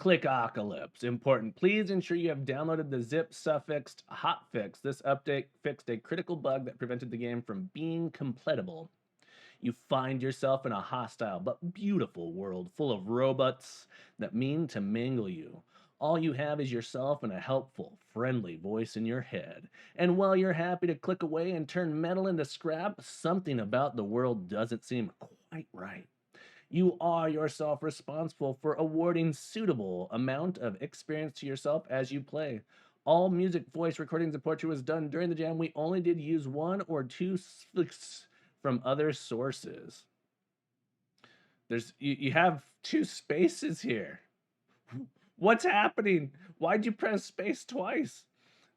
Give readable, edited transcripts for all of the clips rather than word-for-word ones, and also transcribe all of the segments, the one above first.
Click Calypse. Important. Please ensure you have downloaded the zip suffixed hotfix. This update fixed a critical bug that prevented the game from being completable. You find yourself in a hostile but beautiful world full of robots that mean to mangle you. All you have is yourself and a helpful, friendly voice in your head. And while you're happy to click away and turn metal into scrap, something about the world doesn't seem quite right. You are yourself responsible for awarding suitable amount of experience to yourself as you play. All music, voice recordings, and poetry was done during the jam. We only did use one or two from other sources. You have two spaces here. What's happening? Why'd you press space twice?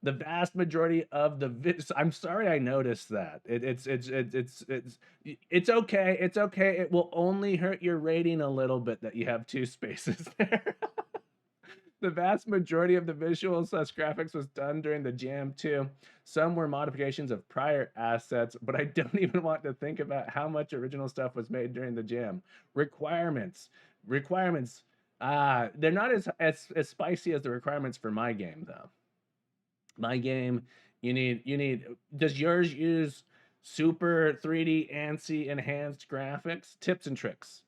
The vast majority of the I'm sorry I noticed that. It's okay. It's okay. It will only hurt your rating a little bit that you have two spaces there. The vast majority of the visuals / graphics was done during the jam too. Some were modifications of prior assets, but I don't even want to think about how much original stuff was made during the jam. Requirements. They're not as spicy as the requirements for my game though. My game, you need. Does yours use super 3D ANSI enhanced graphics? Tips and tricks.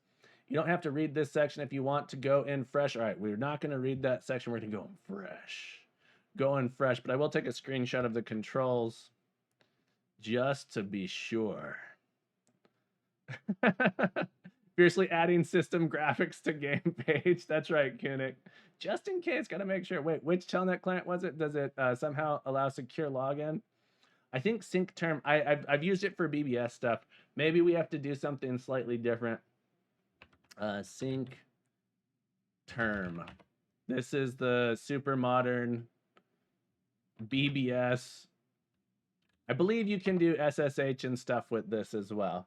You don't have to read this section if you want to go in fresh. All right, we're not going to read that section. We're going to go in fresh. Go in fresh, but I will take a screenshot of the controls just to be sure. Fiercely adding system graphics to game page. That's right, Koenig. Just in case, got to make sure. Wait, which telnet client was it? Does it somehow allow secure login? I think sync term. I've used it for BBS stuff. Maybe we have to do something slightly different. Sync term. This is the super modern BBS. I believe you can do SSH and stuff with this as well.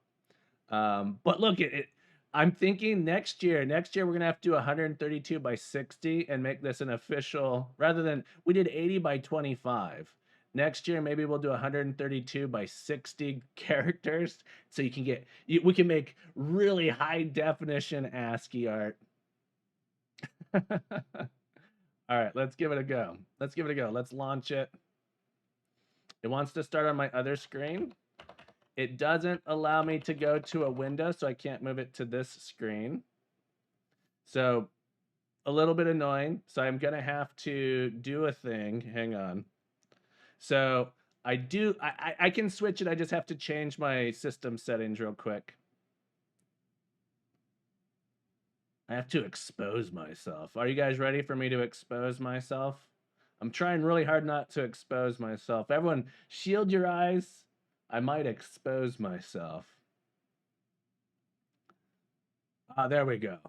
But look at it. I'm thinking next year we're gonna have to do 132 by 60 and make this an official, rather than we did 80 by 25. Next year maybe we'll do 132 by 60 characters, so we can make really high definition ASCII art. All right, let's give it a go. Let's launch it. It wants to start on my other screen. It doesn't allow me to go to a window, so I can't move it to this screen. So a little bit annoying. So I'm gonna have to do a thing. Hang on. So I can switch it. I just have to change my system settings real quick. I have to expose myself. Are you guys ready for me to expose myself? I'm trying really hard not to expose myself. Everyone, shield your eyes. I might expose myself. There we go.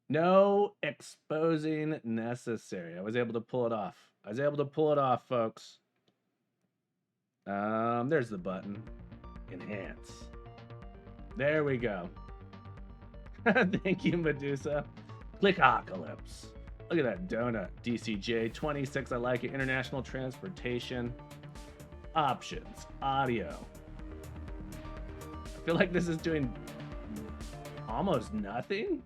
No exposing necessary. I was able to pull it off. Folks. There's the button. Enhance. There we go. Thank you, Medusa. Click Calypse. Look at that donut. DCJ 26. I like it. International transportation. Options. Audio. I feel like this is doing almost nothing.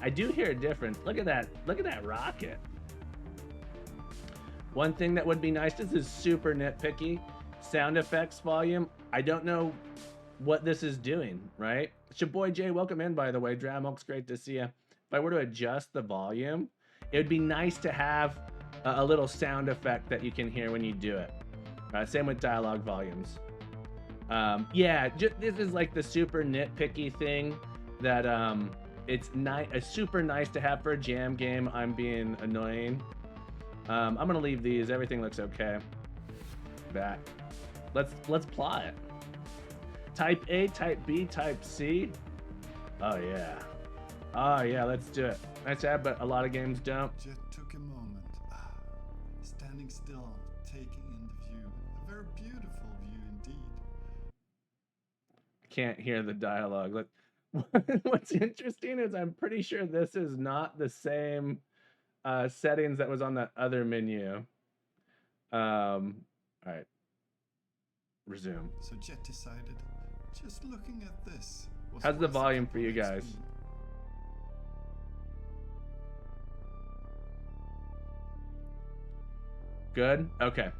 I do hear a difference. Look at that. Look at that rocket. One thing that would be nice, this is super nitpicky. Sound effects volume. I don't know what this is doing, right? It's your boy Jay. Welcome in, by the way. Dramilk's great to see you. If I were to adjust the volume, it would be nice to have a little sound effect that you can hear when you do it. Same with dialogue volumes. Yeah, this is like the super nitpicky thing that it's super nice to have for a jam game. I'm being annoying. I'm gonna leave these. Everything looks okay. Back. Let's plot it. Type A, type B, type C. Oh yeah. Let's do it. Nice to have, but a lot of games don't. Jet took a moment, standing still, taking in the view. A very beautiful view indeed. Can't hear the dialogue. What's interesting is I'm pretty sure this is not the same settings that was on that other menu. All right. Resume. So Jet decided, just looking at this. How's the volume for you guys? Good? Okay.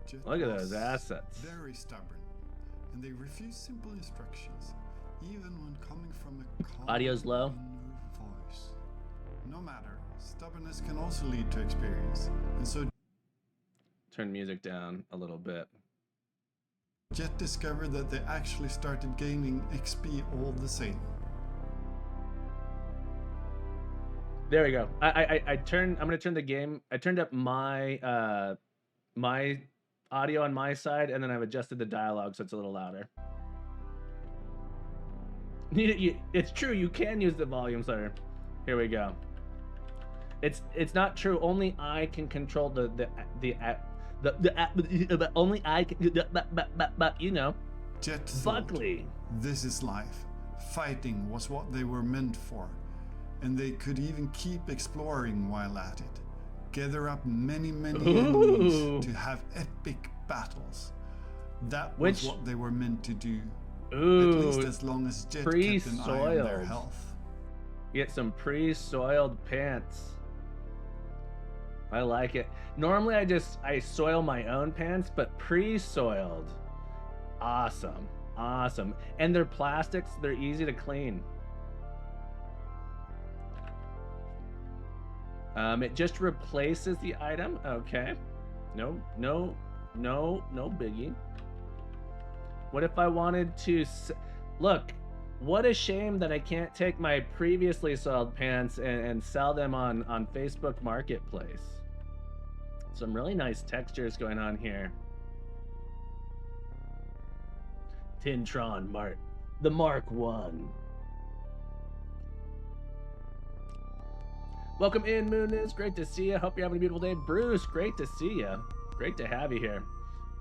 Jet Look at was those assets. very stubborn, and they refused simple instructions, even when coming from a calm Audio's low. inner voice. No matter, stubbornness can also lead to experience, and so Turn music down a little bit. Jet discovered that they actually started gaining XP all the same. There we go. I'm gonna turn the game. I turned up my my audio on my side, and then I've adjusted the dialogue so it's a little louder. It's true. You can use the volume slider. Here we go. It's not true. Only I can control the only I can. You know. Jet thought, Buckley. this is life. Fighting was what they were meant for, and they could even keep exploring while at it. Gather up many enemies to have epic battles. That was what they were meant to do. Ooh, at least as long as Jet kept an eye on their health. Get some pre-soiled pants. I like it. Normally I soil my own pants, but pre-soiled. Awesome. Awesome. And they're plastics, they're easy to clean. It just replaces the item. Okay. No biggie. What if I wanted to look? What a shame that I can't take my previously soiled pants and sell them on Facebook Marketplace. Some really nice textures going on here. Tintron Mark, the Mark 1. Welcome in, Mooniz. Great to see you. Hope you're having a beautiful day. Bruce, great to see you. Great to have you here.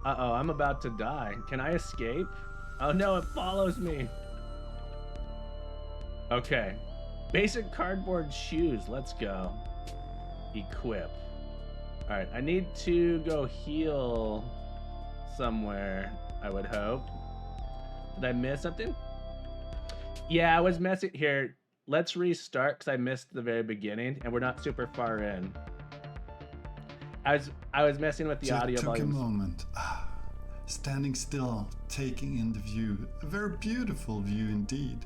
Uh-oh, I'm about to die. Can I escape? Oh no, it follows me. Okay. Basic cardboard shoes. Let's go. Equip. Alright, I need to go heal somewhere, I would hope. Did I miss something? Yeah, I was messing here. Let's restart because I missed the very beginning and we're not super far in. I was messing with the audio volumes. Took a moment. Standing still, taking in the view. A very beautiful view indeed.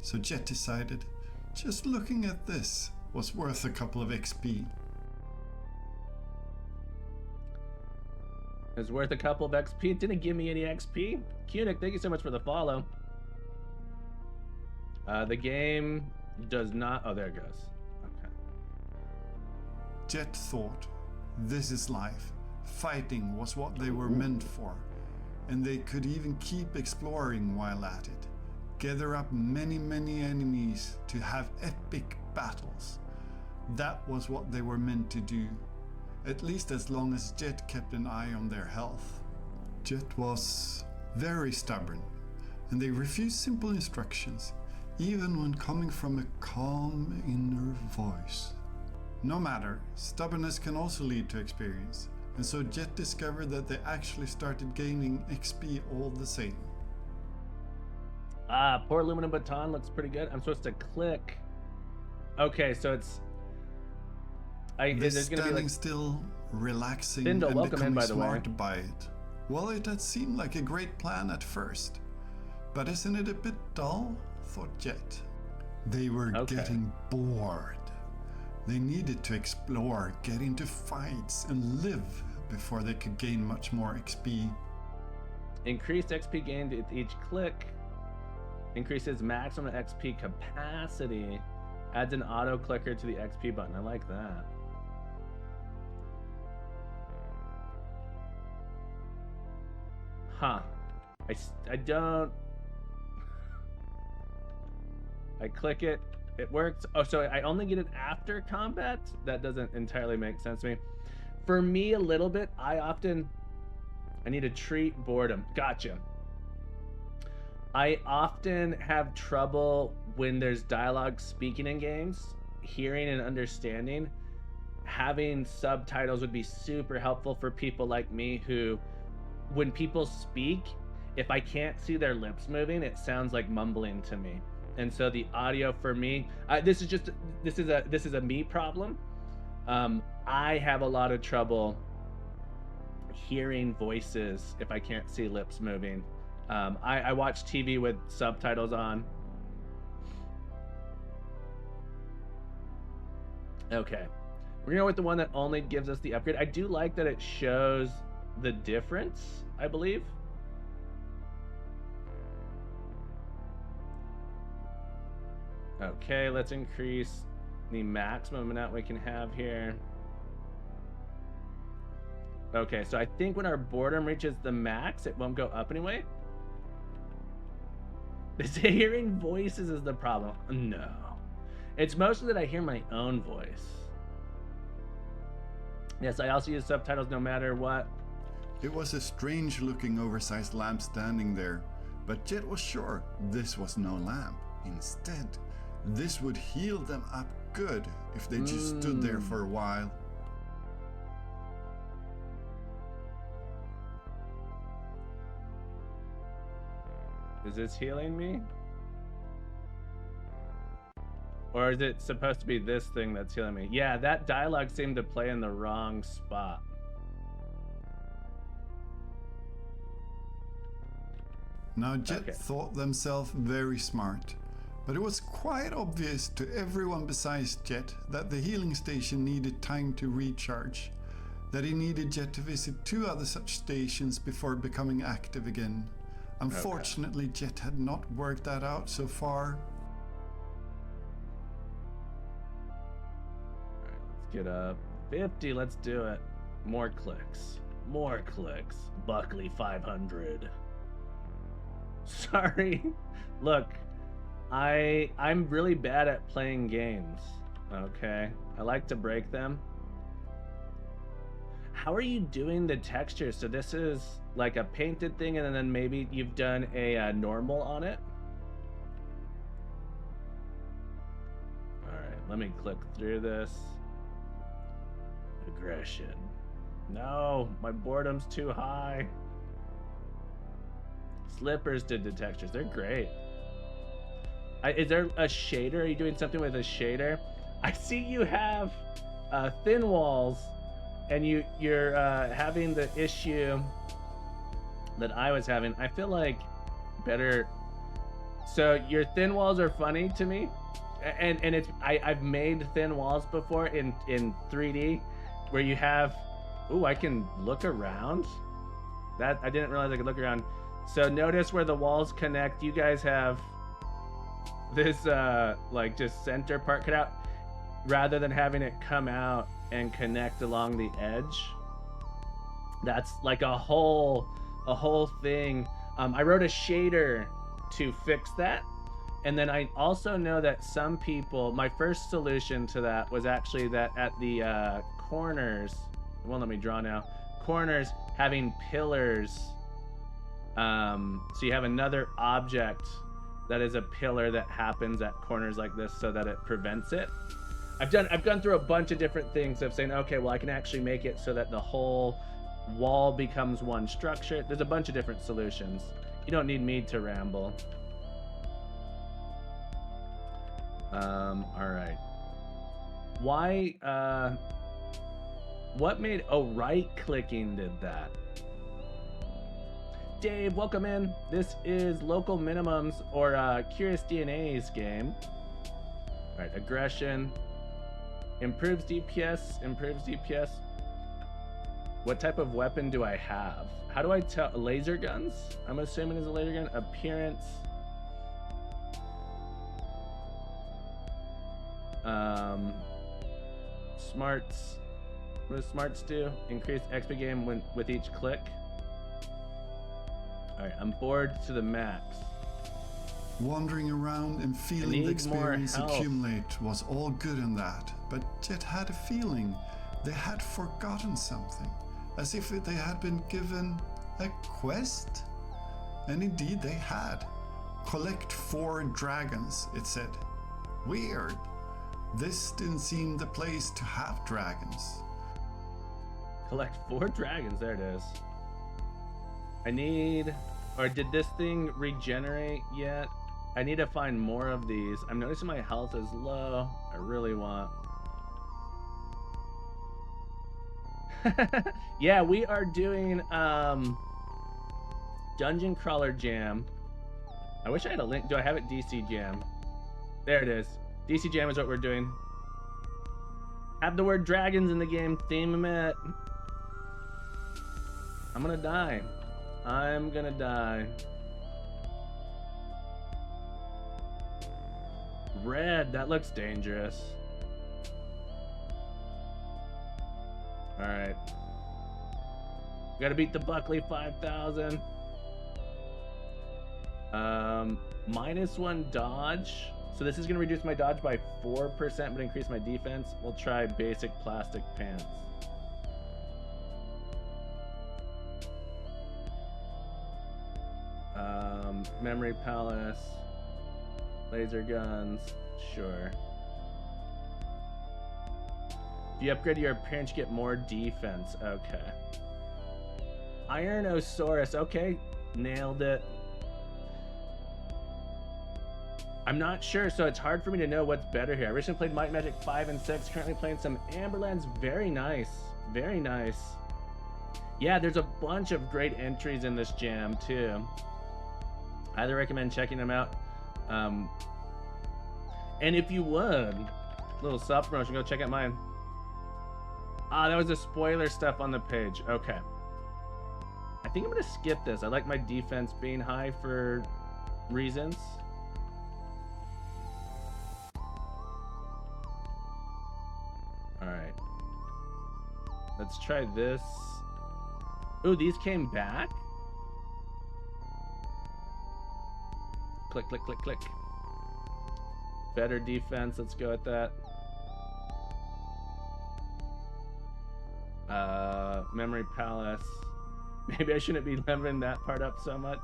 So Jet decided, just looking at this was worth a couple of XP. It's worth a couple of XP. It didn't give me any XP. Kunik, thank you so much for the follow. The game does not... Oh, there it goes. Okay. Jet thought, this is life. Fighting was what they were meant for, and they could even keep exploring while at it. Gather up many enemies to have epic battles. That was what they were meant to do, at least as long as Jet kept an eye on their health. Jet was very stubborn, and they refused simple instructions, even when coming from a calm inner voice. No matter, stubbornness can also lead to experience, and so Jet discovered that they actually started gaining XP all the same. Poor aluminum baton looks pretty good. I'm supposed to click. Okay, so it's... there's gonna be like... still, relaxing, Bindle, and welcome in, becoming by the way. smart by it. Well, it had seemed like a great plan at first, but isn't it a bit dull? Thought Jet. They were getting bored. They needed to explore, get into fights, and live before they could gain much more XP. Increased XP gained with each click. Increases maximum XP capacity. Adds an auto clicker to the XP button. I like that. Huh. I don't... I click it, it works. Oh, so I only get it after combat? That doesn't entirely make sense to me. For me, a little bit, I need to treat boredom. Gotcha. I often have trouble when there's dialogue speaking in games, hearing and understanding. Having subtitles would be super helpful for people like me who, when people speak, if I can't see their lips moving, it sounds like mumbling to me. And so the audio for me, this is a me problem. I have a lot of trouble hearing voices if I can't see lips moving. I watch TV with subtitles on. Okay, we're gonna go with the one that only gives us the upgrade. I do like that it shows the difference, I believe. Okay, let's increase the maximum amount we can have here. Okay, so I think when our boredom reaches the max, it won't go up anyway. Is hearing voices is the problem? No. It's mostly that I hear my own voice. Yes, I also use subtitles no matter what. It was a strange looking oversized lamp standing there, but Jet was sure this was no lamp. Instead, this would heal them up good if they just stood there for a while. Is this healing me? Or is it supposed to be this thing that's healing me? Yeah, that dialogue seemed to play in the wrong spot. Now Jet thought themselves very smart, but it was quite obvious to everyone besides Jet that the healing station needed time to recharge, that he needed Jet to visit 2 other such stations before becoming active again. Unfortunately, Jet had not worked that out so far. Alright, let's get up. 50, let's do it. More clicks. More clicks. Buckley 500. Sorry. Look, I'm really bad at playing games. Okay. I like to break them. How are you doing the texture? So this is like a painted thing, and then maybe you've done a normal on it. All right, let me click through this. Aggression. No, my boredom's too high. Slippers did the textures. They're great. Is there a shader? Are you doing something with a shader? I see you have thin walls, and you're having the issue that I was having. I feel like better. So your thin walls are funny to me, and it's I've made thin walls before in 3D, where you have. Ooh, I can look around. That I didn't realize I could look around. So notice where the walls connect. You guys have this like just center part cut out, rather than having it come out and connect along the edge. That's like a whole thing. I wrote a shader to fix that, and then I also know that some people, my first solution to that was actually that at the corners, it won't let me draw now, corners having pillars, so you have another object that is a pillar that happens at corners like this so that it prevents it. I've gone through a bunch of different things of saying, okay, well, I can actually make it so that the whole wall becomes one structure. There's a bunch of different solutions. You don't need me to ramble. All right. Why, what made, oh, right clicking did that. Dave, welcome in. This is Local Minimums, or Curious DNA's game. All right, aggression. Improves DPS, improves DPS. What type of weapon do I have? How do I tell? Laser guns? I'm assuming is a laser gun. Appearance. Smarts. What does smarts do? Increase XP game with each click. All right, I'm bored to the max. Wandering around and feeling the experience accumulate was all good in that, but Jet had a feeling they had forgotten something, as if they had been given a quest. And indeed they had. Collect 4 dragons, it said. Weird. This didn't seem the place to have dragons. Collect 4 dragons, there it is. I need, or did this thing regenerate yet? I need to find more of these. I'm noticing my health is low. I really want. Yeah, we are doing Dungeon Crawler Jam. I wish I had a link. Do I have it? DCJam. There it is. DCJam is what we're doing. Have the word dragons in the game. Theme it. I'm gonna die. I'm gonna die. Red, that looks dangerous. Alright. Gotta beat the Buckley 5000. -1 dodge. So this is gonna reduce my dodge by 4%, but increase my defense. We'll try basic plastic pants. Memory palace. Laser guns. Sure. If you upgrade your appearance, you get more defense. Okay. Ironosaurus. Okay. Nailed it. I'm not sure, so it's hard for me to know what's better here. I recently played Might and Magic 5 and 6. Currently playing some Amberlands. Very nice. Very nice. Yeah, there's a bunch of great entries in this jam, too. Highly recommend checking them out. And if you would, little self-promotion, go check out mine. Ah, that was the spoiler stuff on the page. Okay. I think I'm going to skip this. I like my defense being high for reasons. Alright. Let's try this. Ooh, these came back? Click, click, click, click. Better defense. Let's go with that. Memory palace. Maybe I shouldn't be leveling that part up so much.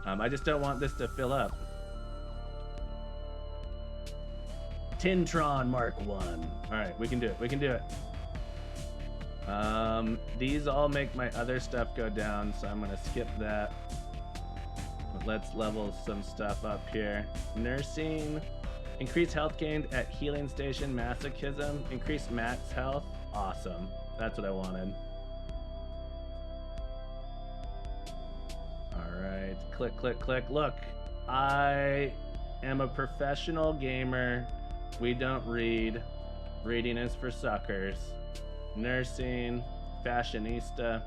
I just don't want this to fill up. Tintron Mark 1. All right, we can do it. We can do it. These all make my other stuff go down, so I'm gonna skip that. But let's level some stuff up here. Nursing. Increase health gained at healing station. Masochism. Increase max health. Awesome. That's what I wanted. Alright. Click, click, click. Look. I am a professional gamer. We don't read. Reading is for suckers. Nursing. Fashionista.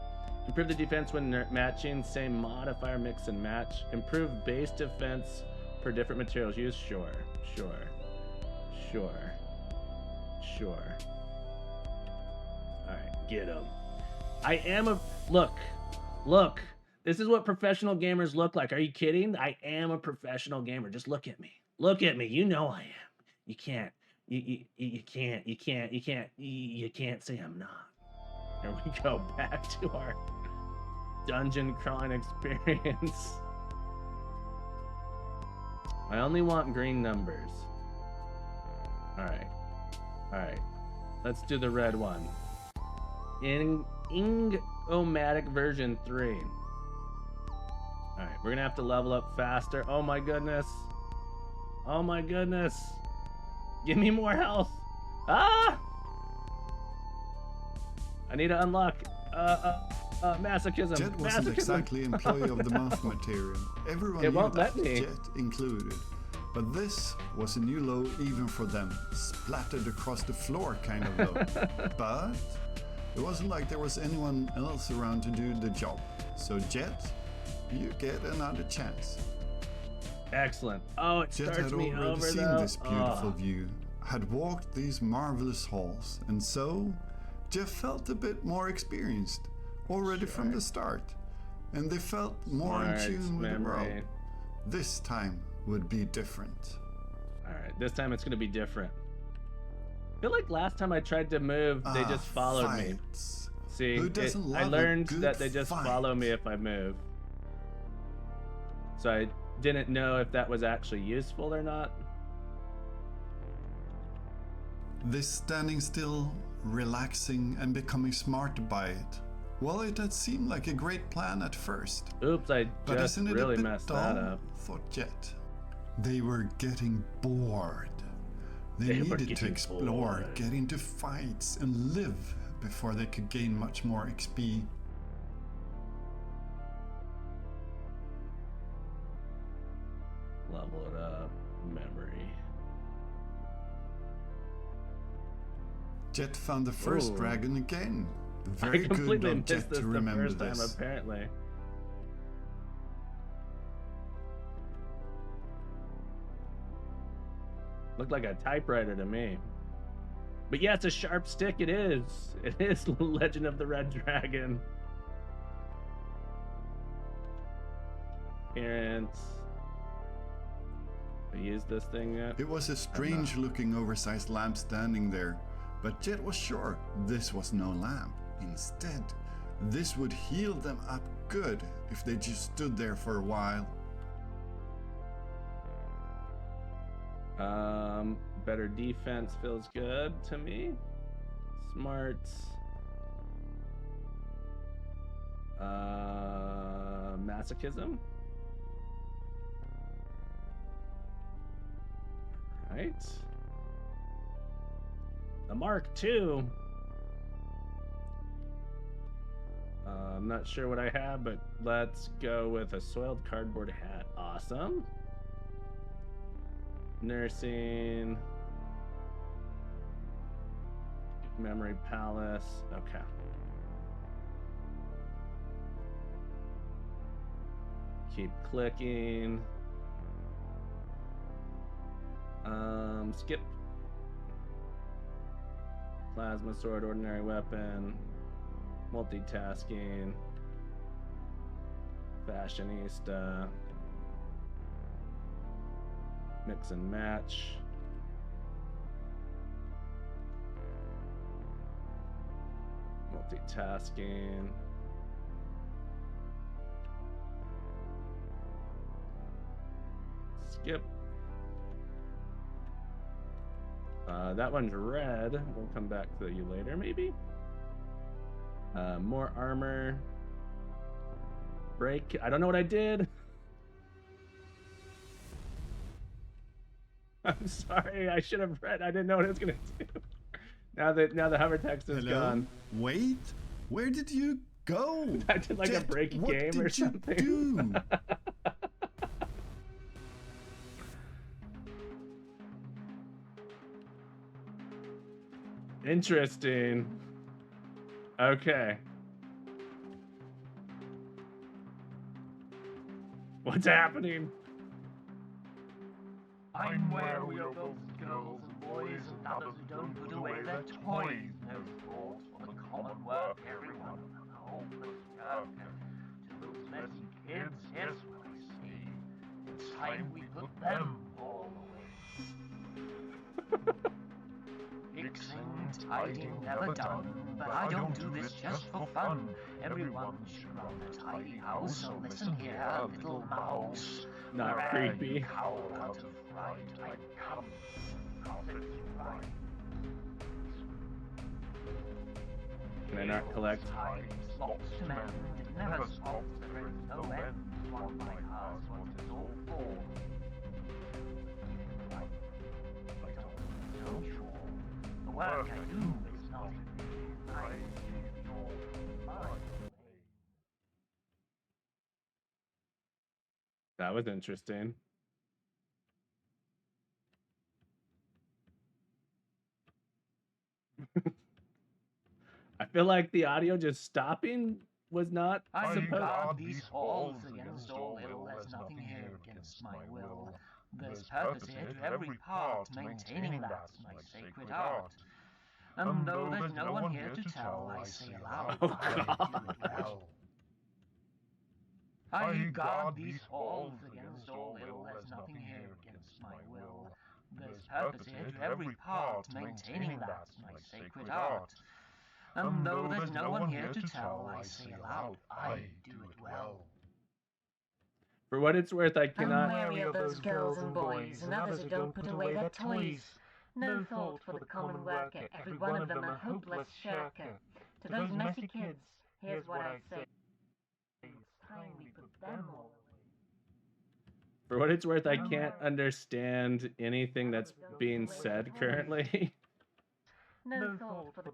Improve the defense when matching. Same modifier, mix and match. Improve base defense for different materials used. Sure. Sure. Sure. Sure. Alright, get him. I am a... Look. Look. This is what professional gamers look like. Are you kidding? I am a professional gamer. Just look at me. Look at me. You know I am. You can't. You can't say I'm not. Here we go. Back to our dungeon crawling experience. I only want green numbers. Alright. Alright. Let's do the red one. Ing-O-Matic version 3. Alright, we're gonna have to level up faster. Oh my goodness. Oh my goodness. Give me more health. Ah! I need to unlock masochism. Jet wasn't exactly Employee of the Month material. Everyone It knew won't that, let me. Jet included. But this was a new low even for them. Splattered across the floor kind of low. But it wasn't like there was anyone else around to do the job. So Jet, you get another chance. Excellent. Oh, it Jet starts had me already over seen though. this beautiful view, had walked these marvelous halls, and so Jeff felt a bit more experienced already from the start, and they felt more in tune with the world. This time would be different. Alright, this time it's gonna be different. I feel like last time I tried to move, they just followed me. See, I learned that they just follow me if I move. So I didn't know if that was actually useful or not. This standing still, relaxing, and becoming smarter by it. Well, it had seemed like a great plan at first. Oops, I But just isn't it really a bit messed dull? that up. Thought Jet. They were getting bored. They were needed to getting explore, bored. get into fights, and live before they could gain much more XP. Level it up. Memory. Jet found the first Ooh. dragon again. I Very good completely of missed Jet this to the remember first time, this. apparently. Looked like a typewriter to me. But yeah, it's a sharp stick. It is. It is Legend of the Red Dragon. Appearance. I used this thing yet? It was a strange looking oversized lamp standing there, but Jet was sure this was no lamp. Instead, this would heal them up good if they just stood there for a while. Better defense feels good to me. Smart. Masochism. Right. The Mark II. I'm not sure what I have, but let's go with a soiled cardboard hat. Awesome. Nursing. Memory Palace. Okay. Keep clicking. Skip. Plasma sword, ordinary weapon. Multitasking. Fashionista. Mix and match. Multitasking. Skip. That one's red. We'll come back to you later, maybe. More armor. Break. I don't know what I did. I'm sorry. I should have read. I didn't know what it was gonna do. Now the hover text is gone. Wait, where did you go? I did like Jet, a break what game did or something. You do? Interesting. Okay. What's happening? I'm wary of those girls and boys and others who don't put away their toys. No thought for the common work, everyone of them hopeless work. To those messy kids, here's what I say. It's time we put them all away. Fixing, tidying, never done, but I don't do this just for fun. Everyone should run a tidy house, so listen here, little mouse. Not Where creepy. you cower out of fright, I come, prophet right. Can I not collect? Time stops to mend, it never stops, there is no end. One like us, what it's all for. Right, don't you? The work I do is not in vain. I give your mind. That was interesting. I feel like the audio just stopping was not I supposed. guard these halls against all ill. There's nothing here against my will. There's purpose here to every part, maintaining that's my sacred art. And though there's no one here to tell, I say aloud, Oh, I do God. it well. I guard these halls against all ill. There's nothing here against my will. There's purpose here to every part, maintaining that's my sacred art. And though there's no one here to tell, I say aloud, I do it well. For what it's worth, I I'm cannot. wary of those girls and boys and others who don't put away their toys. No thought for the common worker, every one of them a hopeless shirker. To those messy kids, here's what I say. It's time we put them all away. For what it's worth, I can't understand anything that's being said currently. No thought for the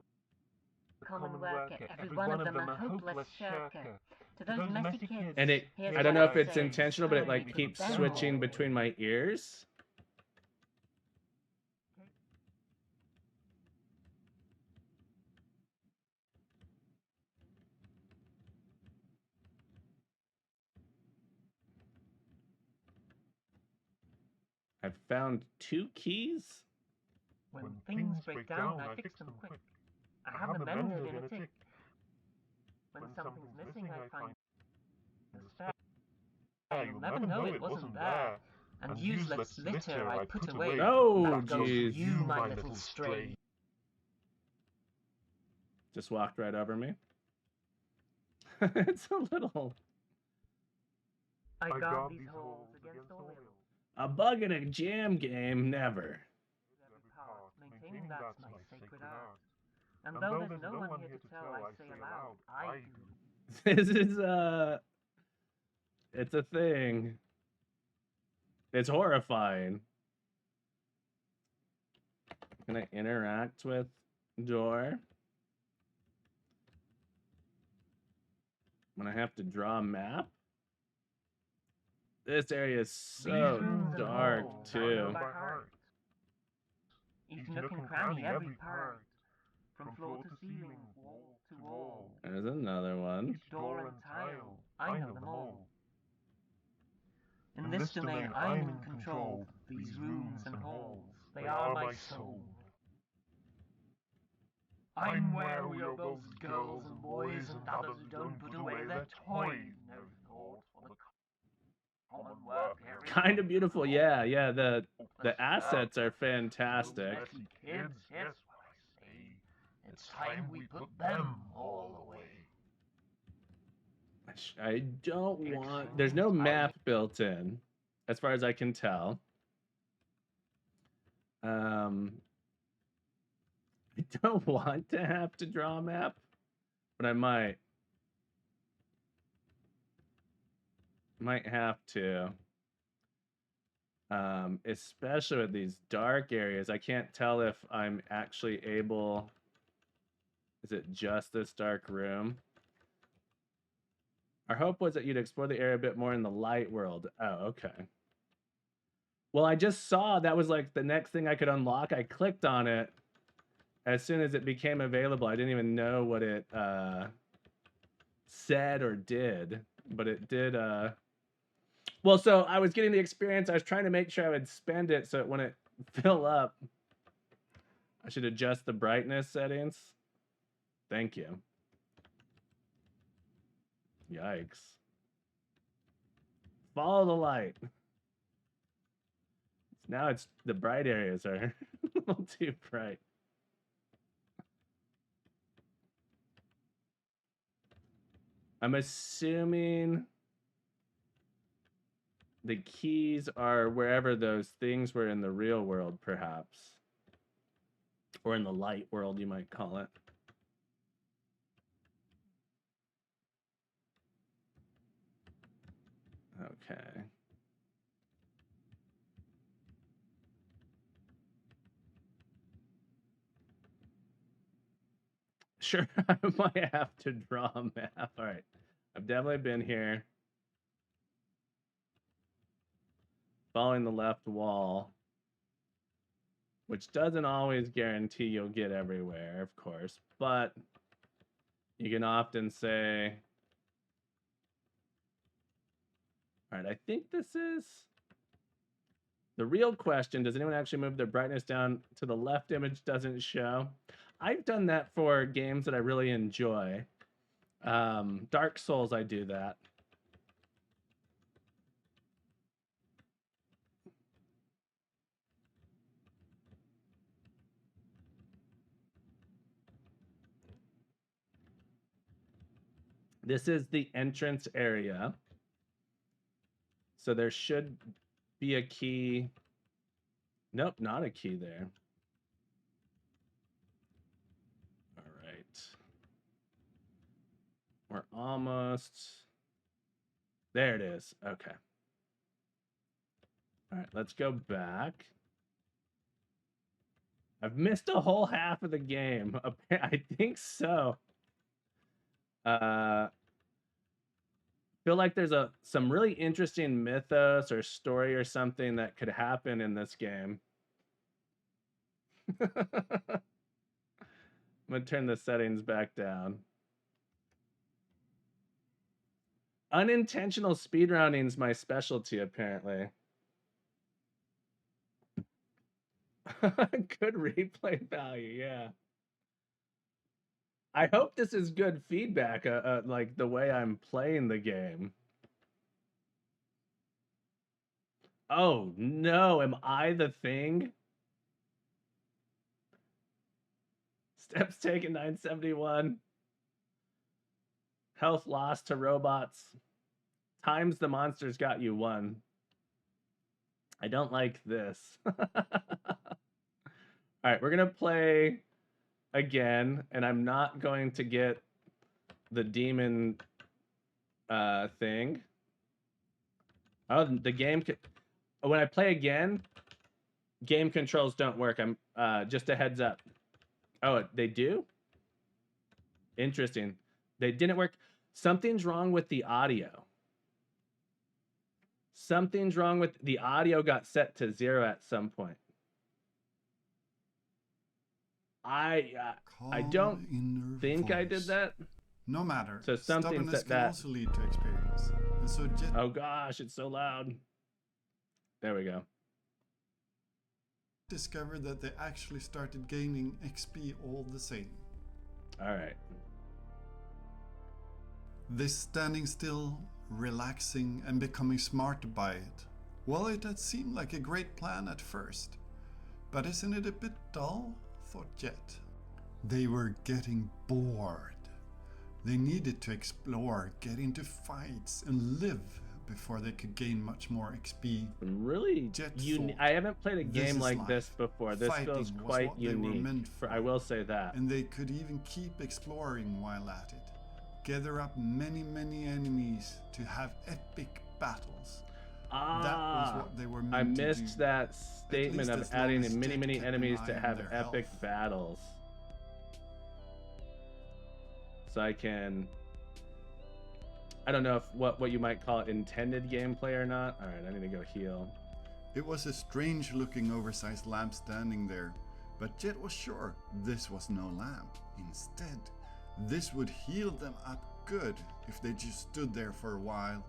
common worker, every one of them a hopeless shirker. To those messy kids, And it, here's I don't what know if I it's say, intentional, but it time like we keeps put them switching all between away. my ears. I've found 2 keys. When things break down, I fix them quick. I have them mended in a tick. When something's missing, I find the spare. You'll never know it wasn't there. And useless litter I put away. Oh, That goes for jeez. you, my little stray. Just walked right over me. It's a little... I guard these holes against all ills. A bug in a jam game, never. Every part, maintaining that's my sacred art. And though there's no one here to tell, I say aloud, I do. This is it's a thing. It's horrifying. Can I interact with door? When I have to draw a map? This area is so dark too. Each nook and cranny, every part. From floor to ceiling, wall to wall. There's another one. Each door and tile, I know them all. In this domain, I'm in control. These rooms and halls, they are my soul. I'm where all those girls and boys and others who don't put away their toys. No thought for the common work. Kind of beautiful, yeah. The assets are fantastic. Messy kids, here's what I say. It's time we put them all away. I don't want... There's no map built in, as far as I can tell. I don't want to have to draw a map, but I might. Might have to. Especially with these dark areas. I can't tell if I'm actually able... Is it just this dark room? Our hope was that you'd explore the area a bit more in the light world. Oh, okay. Well, I just saw that was like the next thing I could unlock. I clicked on it as soon as it became available. I didn't even know what it said or did, but it did. Well, so I was getting the experience. I was trying to make sure I would spend it so it wouldn't fill up. I should adjust the brightness settings. Thank you. Yikes. Follow the light. Now it's the bright areas are a little too bright. I'm assuming the keys are wherever those things were in the real world, perhaps. Or in the light world, you might call it. Okay. Sure, I might have to draw a map. All right. I've definitely been here. Following the left wall. Which doesn't always guarantee you'll get everywhere, of course. But you can often say... All right, I think this is... The real question, does anyone actually move their brightness down to the left image doesn't show? I've done that for games that I really enjoy. Dark Souls, I do that. This is the entrance area. So there should be a key. Nope, not a key there. All right. We're almost... There it is. Okay. All right, let's go back. I've missed a whole half of the game. I think so. Feel like there's some really interesting mythos or story or something that could happen in this game. I'm gonna turn the settings back down. Unintentional speedrunning is my specialty, apparently. Good replay value, yeah. I hope this is good feedback, like the way I'm playing the game. Oh no, am I the thing? Steps taken 971. Health lost to robots. Times the monsters got you 1. I don't like this. All right, we're gonna play again, and I'm not going to get the demon thing. Oh, the game when I play again, game controls don't work. I'm just a heads up. Oh, they do? Interesting. They didn't work. Something's wrong with the audio. Something's wrong with the audio. Got set to 0 at some point. I don't think I did that. No matter. So something set that. Can also lead to experience. And so oh gosh, it's so loud. There we go. Discovered that they actually started gaining XP all the same. All right. This standing still, relaxing, and becoming smarter by it. Well, it had seemed like a great plan at first. But isn't it a bit dull? Thought Jet. They were getting bored. They needed to explore, get into fights, and live before they could gain much more XP. Really? I haven't played a game like this before. This feels quite unique. I will say that. And they could even keep exploring while at it. Gather up many, many enemies to have epic battles. That was what they were meant I to missed do. that statement of adding many, many enemies to have epic battles. So I can... I don't know if what you might call it intended gameplay or not. All right, I need to go heal. It was a strange looking oversized lamp standing there, but Jet was sure this was no lamp. Instead, this would heal them up good if they just stood there for a while.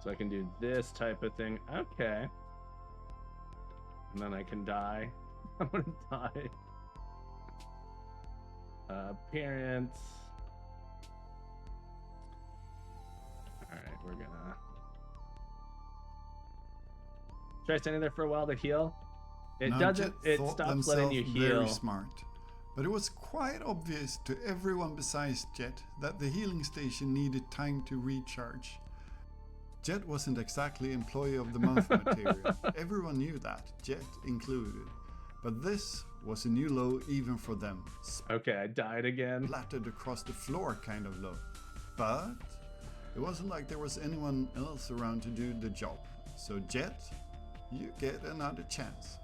So I can do this type of thing. Okay. And then I can die. I'm gonna die. Appearance. Alright, we're gonna try standing there for a while to heal. It Now doesn't, Jet it thought stops letting you themselves heal. very smart, but it was quite obvious to everyone besides Jet that the healing station needed time to recharge. Jet wasn't exactly employee of the month material. Everyone knew that, Jet included. But this was a new low even for them. Okay, I died again. Splattered across the floor kind of low. But it wasn't like there was anyone else around to do the job. So Jet, you get another chance.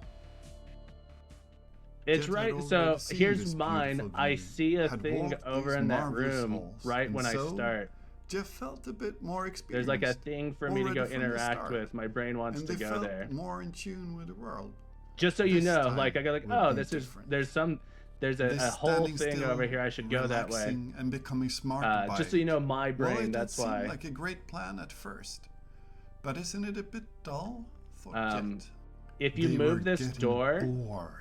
It's Jet right, had so already seen here's this mine. beautiful I view, see a had thing walked over these in that marvelous room halls, right and when I so start. Jeff felt a bit more There's experienced. like a thing for me to go already from the interact start, with. My brain wants and to they go felt there. more in tune with the world. Just so you This know, time like I go like, would oh, be this is different. there's This a whole standing thing still, over here. I should go that way. relaxing and becoming smarter by Just so you it. know, my Well, brain. it had That's seemed why. like a great plan at first, but isn't it a bit dull? Thought Jet. If you They move were this getting door bored.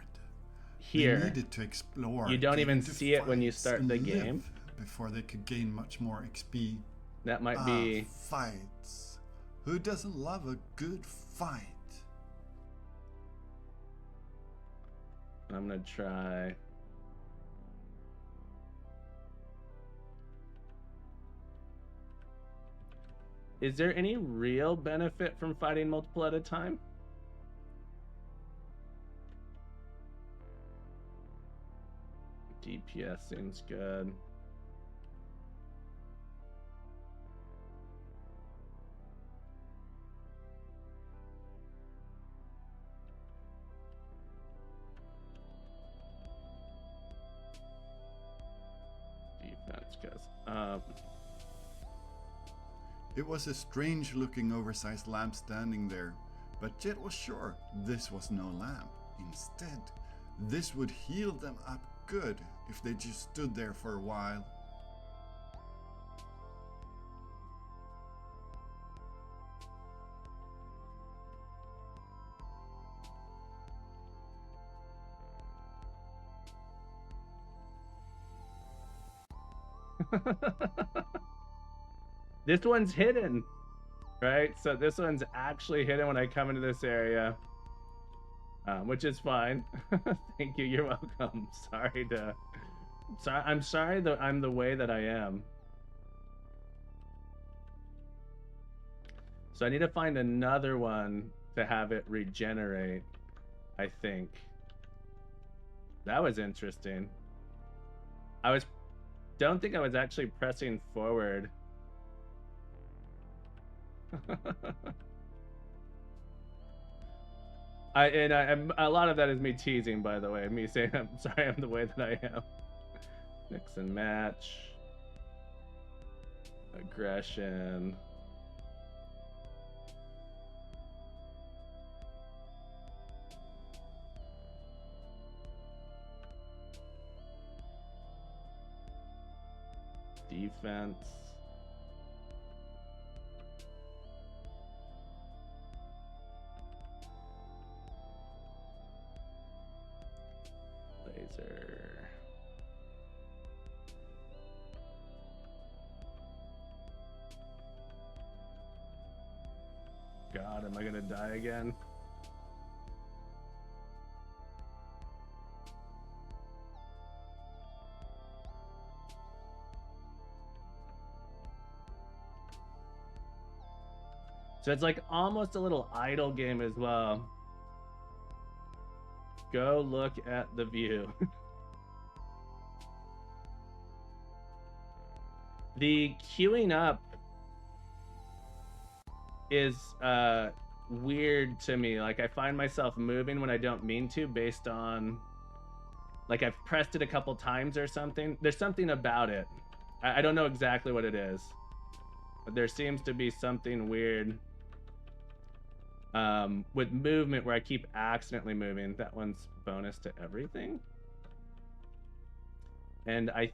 They here, needed to explore. you don't get even into see it when you fights, start and the live game. before they could gain much more XP. That might be. Fights. Who doesn't love a good fight? I'm gonna try. Is there any real benefit from fighting multiple at a time? DPS seems good. It was a strange-looking oversized lamp standing there, but Jet was sure this was no lamp. Instead, this would heal them up good if they just stood there for a while. This one's hidden, right? So this one's actually hidden when I come into this area, which is fine. Thank you. You're welcome. I'm sorry that I'm the way that I am. So I need to find another one to have it regenerate, I think. That was interesting. Don't think I was actually pressing forward. A lot of that is me teasing, by the way. Me saying I'm sorry I'm the way that I am. Mix and match. Aggression. Defense. Laser. God, am I gonna die again? So it's like almost a little idle game as well. Go look at the view. The queuing up is weird to me. Like I find myself moving when I don't mean to based on like I've pressed it a couple times or something. There's something about it. I don't know exactly what it is, but there seems to be something weird with movement where I keep accidentally moving. That one's bonus to everything. And I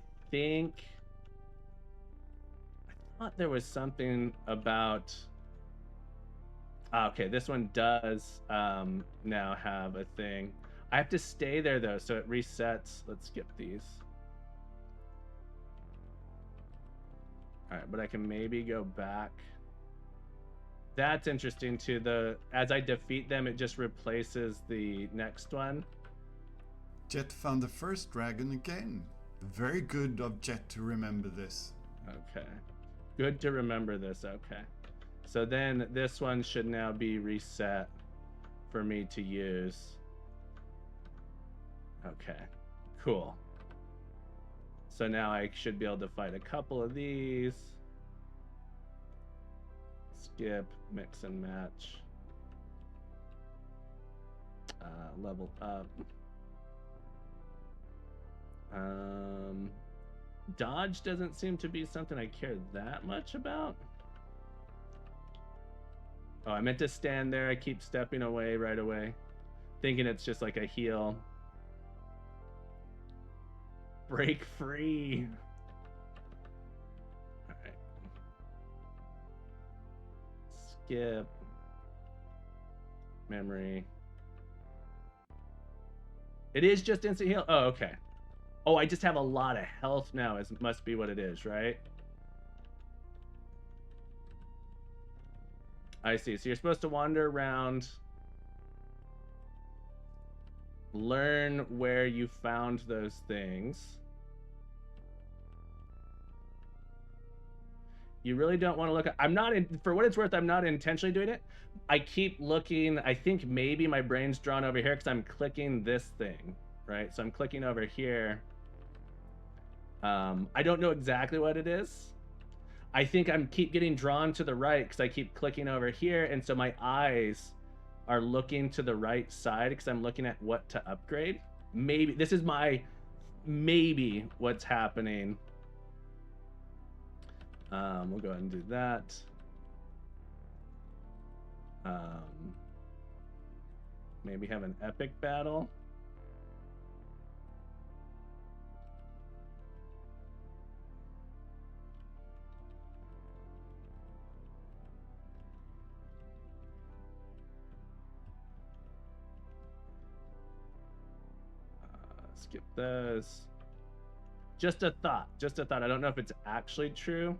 thought there was something about, okay, this one does now have a thing. I have to stay there though, so it resets. Let's skip these. All right, but I can maybe go back. That's interesting too. As I defeat them, it just replaces the next one. Jet found the first dragon again. Very good of Jet to remember this. Okay. Good to remember this. Okay. So then this one should now be reset for me to use. Okay. Cool. So now I should be able to fight a couple of these. Skip, mix and match. Level up. Dodge doesn't seem to be something I care that much about. Oh, I meant to stand there. I keep stepping away right away, thinking it's just like a heal. Break free. All right. Skip. Memory. It is just instant heal. Oh, okay. Oh, I just have a lot of health now. Must be what it is, right? I see. So you're supposed to wander around, learn where you found those things. You really don't want to look. I'm not for what it's worth, I'm not intentionally doing it. I keep looking. I think maybe my brain's drawn over here because I'm clicking this thing, right? So I'm clicking over here. I don't know exactly what it is. I think I'm keep getting drawn to the right because I keep clicking over here, and so my eyes are looking to the right side because I'm looking at what to upgrade. Maybe this is maybe what's happening. We'll go ahead and do that. Maybe have an epic battle. Skip those. Just a thought. Just a thought. I don't know if it's actually true.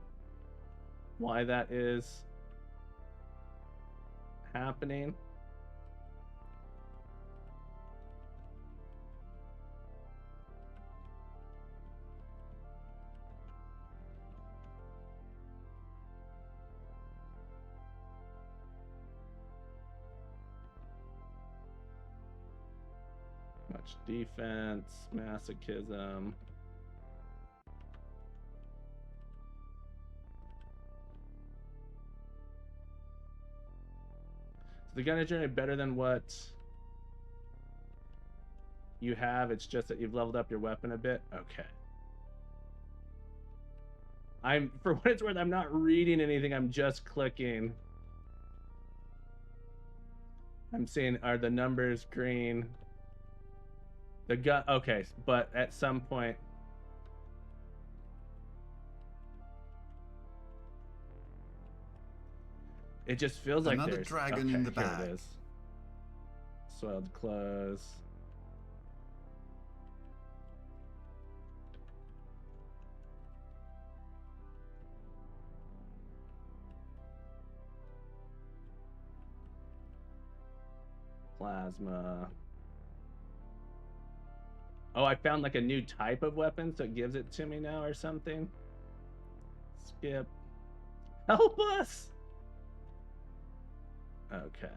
Why that is happening. Much defense, masochism. So the gun is generally better than what you have. It's just that you've leveled up your weapon a bit. Okay. For what it's worth, I'm not reading anything. I'm just clicking. I'm seeing, are the numbers green? The gun, okay, but at some point. It just feels like Another there's dragon okay, in the here bag. it is. Soiled clothes. Plasma. Oh, I found like a new type of weapon, so it gives it to me now or something. Skip. Help us! Okay.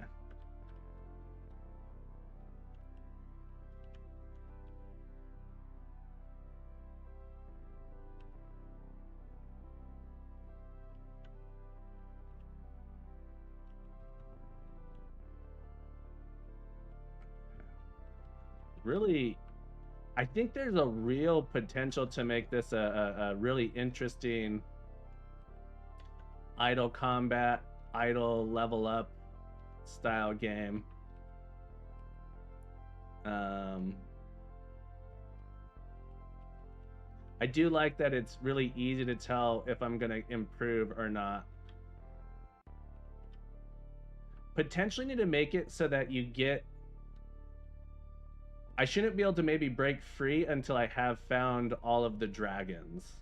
Really, I think there's a real potential to make this a really interesting idle combat, idle level up style game. I do like that it's really easy to tell if I'm going to improve or not. Potentially need to make it so that you get... I shouldn't be able to maybe break free until I have found all of the dragons.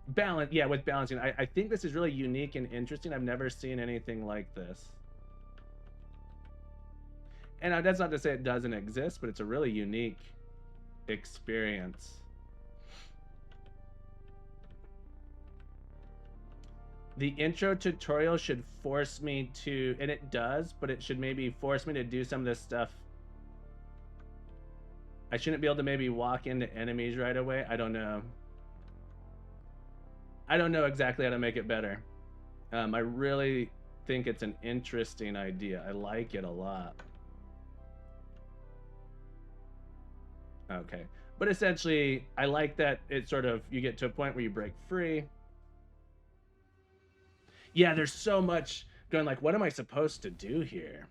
Balance, yeah, with balancing. I think this is really unique and interesting. I've never seen anything like this. And that's not to say it doesn't exist, but it's a really unique experience. The intro tutorial should force me to, and it does, but it should maybe force me to do some of this stuff. I shouldn't be able to maybe walk into enemies right away. I don't know. I don't know exactly how to make it better. I really think it's an interesting idea. I like it a lot. Okay. But essentially, I like that it sort of, you get to a point where you break free. Yeah, there's so much going like, what am I supposed to do here?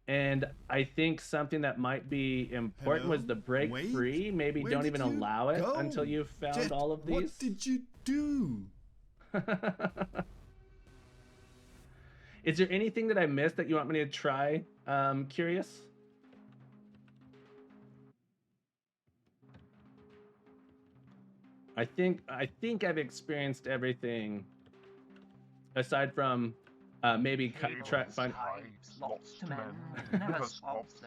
And I think something that might be important was the break free. Maybe don't even allow it until you've found all of these. What did you do? Is there anything that I missed that you want me to try? Curious? I think I've experienced everything aside from maybe try find. Lots to mend, never stops.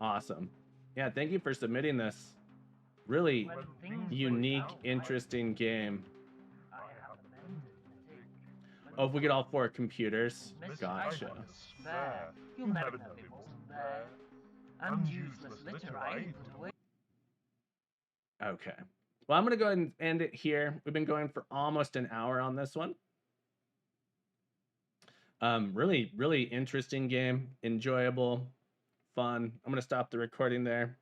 Awesome. Yeah, thank you for submitting this. Really unique, interesting game. Oh, if we get all 4 computers. Gotcha. You'll never know it wasn't there. And useless litter I put away. Okay. Well, I'm going to go ahead and end it here. We've been going for almost an hour on this one. Really, really interesting game. Enjoyable. Fun. I'm going to stop the recording there.